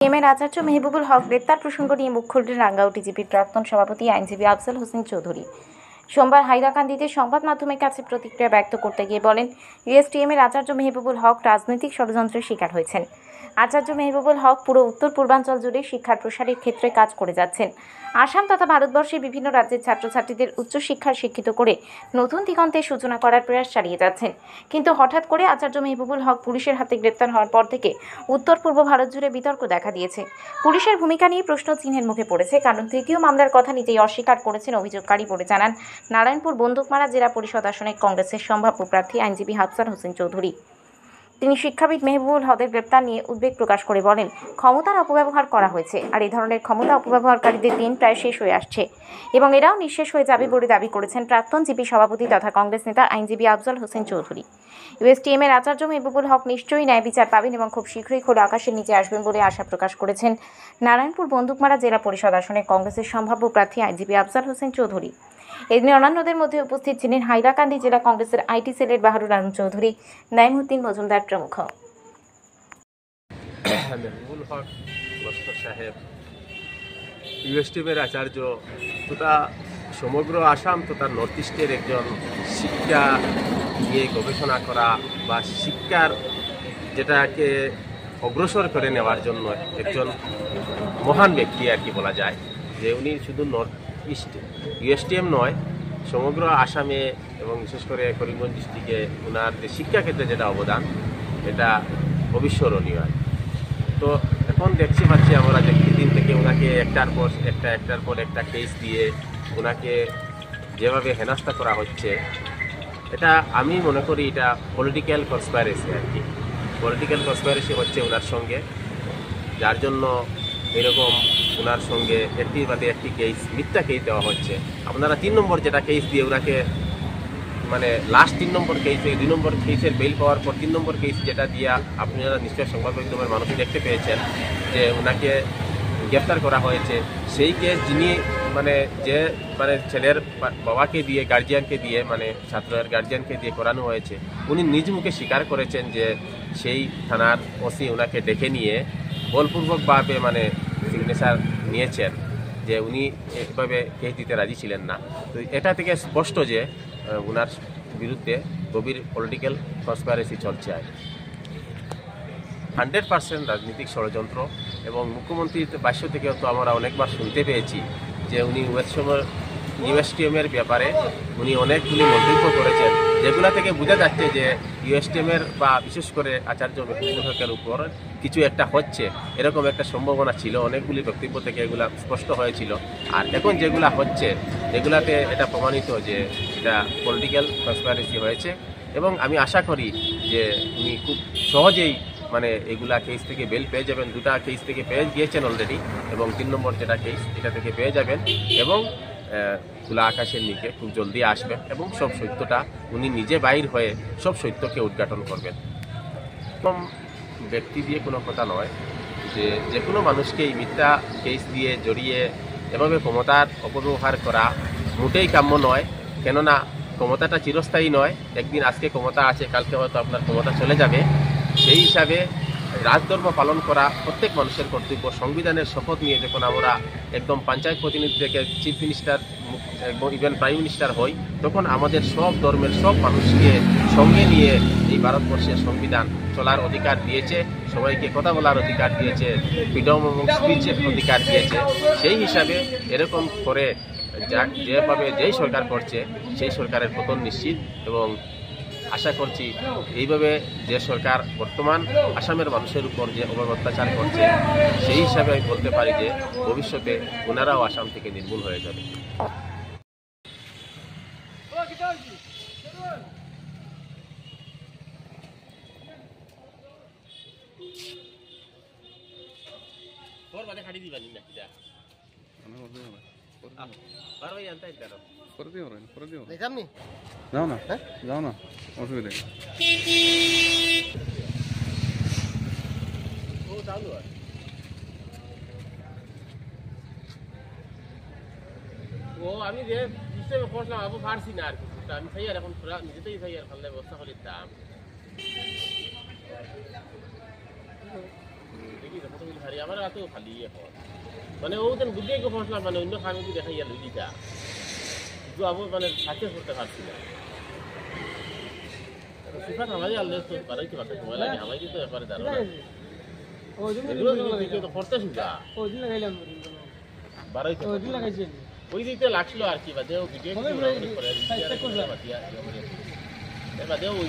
এর আচার্য মেহবুবুল হক গ্রেপ্তার প্রসঙ্গ নিয়ে মুখ খুললেন রাঙ্গাউটি জিপির প্রাক্তন সভাপতি আইনজীবী আফজাল হোসেন চৌধুরী। সোমবার হাইলাকান্দিতে সংবাদ মাধ্যমের কাছে প্রতিক্রিয়া ব্যক্ত করতে গিয়ে বলেন, ইউএসটিএম এর আচার্য মেহবুবুল হক রাজনৈতিক ষড়যন্ত্রের শিকার হয়েছেন। আচার্য মেহবুবুল হক পুরো উত্তর পূর্বাঞ্চল জুড়ে শিক্ষার প্রসারের ক্ষেত্রে কাজ করে যাচ্ছেন। আসাম তথা ভারতবর্ষের বিভিন্ন রাজ্যের ছাত্রছাত্রীদের উচ্চশিক্ষার শিক্ষিত করে নতুন দিগন্তের সূচনা করার প্রয়াস চালিয়ে যাচ্ছেন। কিন্তু হঠাৎ করে আচার্য মেহবুবুল হক পুলিশের হাতে গ্রেপ্তার হওয়ার পর থেকে উত্তর পূর্ব ভারত জুড়ে বিতর্ক দেখা দিয়েছে। পুলিশের ভূমিকা নিয়ে প্রশ্ন চিহ্নের মুখে পড়েছে, কারণ তৃতীয় মামলার কথা নিজেই অস্বীকার করেছেন অভিযোগকারী বলে জানান নারায়ণপুর বন্দুকমারা জেলা পরিষদ আসনে কংগ্রেসের সম্ভাব্য প্রার্থী আইনজীবী আফজাল হোসেন চৌধুরী। তিনি শিক্ষাবিদ মেহবুবুল হকের গ্রেপ্তার নিয়ে উদ্বেগ প্রকাশ করে বলেন, ক্ষমতার অপব্যবহার করা হয়েছে, আর এই ধরনের ক্ষমতা অপব্যবহারকারীদের দিন প্রায় শেষ হয়ে আসছে এবং এরাও নিঃশেষ হয়ে যাবে বলে দাবি করেছেন প্রাক্তন জিপি সভাপতি তথা কংগ্রেস নেতা আইনজীবী আফজাল হোসেন চৌধুরী। ইউএসটিএম এর আচার্য মেহবুবুল হক নিশ্চয়ই ন্যায় বিচার পাবেন এবং খুব শীঘ্রই খোলা আকাশের নিচে আসবেন বলে আশা প্রকাশ করেছেন নারায়ণপুর বন্দুকমারা জেলা পরিষদ আসনে কংগ্রেসের সম্ভাব্য প্রার্থী আইনজীবী আফজাল হোসেন চৌধুরী। এদিন অন্যান্যদের মধ্যে উপস্থিত ছিলেন হাইলাকান্দি জেলা কংগ্রেসের আইটি সেলের বাহারুল আলম চৌধুরী, নাইমুদ্দিন মজুমদার প্রমুখ। মেহবুবুল হক লস্কর সাহেব ইউএসটিএমের আচার্য তথা সমগ্র আসাম তথা নর্থ ইস্টের একজন শিক্ষা নিয়ে গবেষণা করা বা শিক্ষার যেটাকে অগ্রসর করে নেওয়ার জন্য একজন মহান ব্যক্তি আর কি বলা যায়, যে উনি শুধু নর্থ ইস্ট ইউএসটিএম নয়, সমগ্র আসামে এবং বিশেষ করে করিমগঞ্জ ডিস্ট্রিক্টে ওনার যে শিক্ষাক্ষেত্রে যেটা অবদান, এটা অবিস্মরণীয়। তো এখন দেখছি পাচ্ছি আমরা যে দিন থেকে ওনাকে একটার পর একটা কেস দিয়ে ওনাকে যেভাবে হেনস্থা করা হচ্ছে, এটা আমি মনে করি এটা পলিটিক্যাল কনস্পাইরেসি আর কি। পলিটিক্যাল কনস্পাইরেসি হচ্ছে ওনার সঙ্গে, যার জন্য এরকম ওনার সঙ্গে একটির বাদে একটি কেস মিথ্যা কেস দেওয়া হচ্ছে। আপনারা 3 নম্বর যেটা কেস দিয়ে ওনাকে মানে লাস্ট 3 নম্বর কেসে 2 নম্বর কেসের বেল পাওয়ার পর 3 নম্বর কেস যেটা দিয়া আপনারা নিশ্চয় সংবাদ মাধ্যমের মানুষ দেখতে পেয়েছেন যে ওনাকে গ্রেফতার করা হয়েছে। সেই কেস যিনি যে ছেলের বাবাকে দিয়ে গার্জিয়ানকে দিয়ে ছাত্রের গার্জিয়ানকে দিয়ে করানো হয়েছে, উনি নিজ মুখে স্বীকার করেছেন যে সেই থানার ওসি ওনাকে ডেকে নিয়ে বলপূর্বকভাবে সিগনেচার নিয়েছেন, যে উনি এভাবে কেস দিতে রাজি ছিলেন না। তো এটা থেকে স্পষ্ট যে ওনার বিরুদ্ধে গভীর পলিটিক্যাল কনস্পাইরেসি চলছে। 100% রাজনৈতিক ষড়যন্ত্র, এবং মুখ্যমন্ত্রীর ভাষ্য থেকেও তো আমরা অনেকবার শুনতে পেয়েছি যে উনি ইউএসটিএমের ব্যাপারে উনি অনেকগুলি মন্তব্য করেছেন, যেগুলো থেকে বোঝা যাচ্ছে যে ইউএসটিএমের বা বিশেষ করে আচার্য মেহবুবুল হকের উপর কিছু একটা হচ্ছে, এরকম একটা সম্ভাবনা ছিল। অনেকগুলি বক্তব্য থেকে এগুলা স্পষ্ট হয়েছিল। আর এখন যেগুলা হচ্ছে এগুলাতে এটা প্রমাণিত যে এটা পলিটিক্যাল কনস্পাইরেসি হয়েছে, এবং আমি আশা করি যে উনি খুব সহজেই এগুলা কেস থেকে বেল পেয়ে যাবেন। 2টা কেস থেকে পেয়ে গিয়েছেন অলরেডি, এবং 3 নম্বর যেটা কেস এটা থেকে পেয়ে যাবেন, এবং খোলা আকাশের নিচে খুব জলদি আসবেন, এবং সব সত্যটা উনি নিজে বাইর হয়ে সব সত্যকে উদ্ঘাটন করবেন। এরকম ব্যক্তি দিয়ে কোনো কথা নয় যে কোনো মানুষকে এই মিথ্যা কেস দিয়ে জড়িয়ে এভাবে ক্ষমতার অপব্যবহার করা মোটেই কাম্য নয়। কেননা ক্ষমতাটা চিরস্থায়ী নয়, একদিন আজকে ক্ষমতা আছে, কালকে হয়তো আপনার ক্ষমতা চলে যাবে। সেই হিসাবে রাজধর্ম পালন করা প্রত্যেক মানুষের কর্তব্য। সংবিধানের শপথ নিয়ে যখন আমরা একদম পঞ্চায়েত প্রতিনিধি থেকে চিফ মিনিস্টার এবং ইভেন প্রাইম মিনিস্টার হই, তখন আমাদের সব ধর্মের সব মানুষকে সঙ্গে নিয়ে এই ভারতবর্ষের সংবিধান চলার অধিকার দিয়েছে, সবাইকে কথা বলার অধিকার দিয়েছে, ফ্রিডম এবং স্পিচের অধিকার দিয়েছে। সেই হিসাবে এরকম করে যেভাবে যেই সরকার করছে সেই সরকারের পতন নিশ্চিত, এবং আশা করছি এইভাবে যে সরকার বর্তমান আসামের মানুষের উপর যে অত্যাচার করছে, সেই হিসাবে আমি বলতে পারি যে ভবিষ্যতে ওনারাও আসাম থেকে নির্মূল হয়ে যাবে। যাও না অসুবিধা আমি যে সিস্টেমে করলাম আবু পারছি না আর কিছু, আমি চাই আর এখন নিজেতেই চাই আর পারলে ব্যবস্থা করে দাম ভারী আমার রাতেও খালি এখন মানে ওদের বুঝিয়ে পৌঁছলাম মানে অন্য খামি দেখাইয়া লই দিতা কিন্তু আমার মানে সাথে করতে পারছি না সুখা আমাদের আল্লাহ তো বাড়াই কি বাসা সময় লাগে আমাদের তো ব্যাপারে জানো না এগুলো তো করতে সুখা বাড়াই ওই দিতে লাগছিল আর কি বাদেও ভিডিও করে বাদেও ওই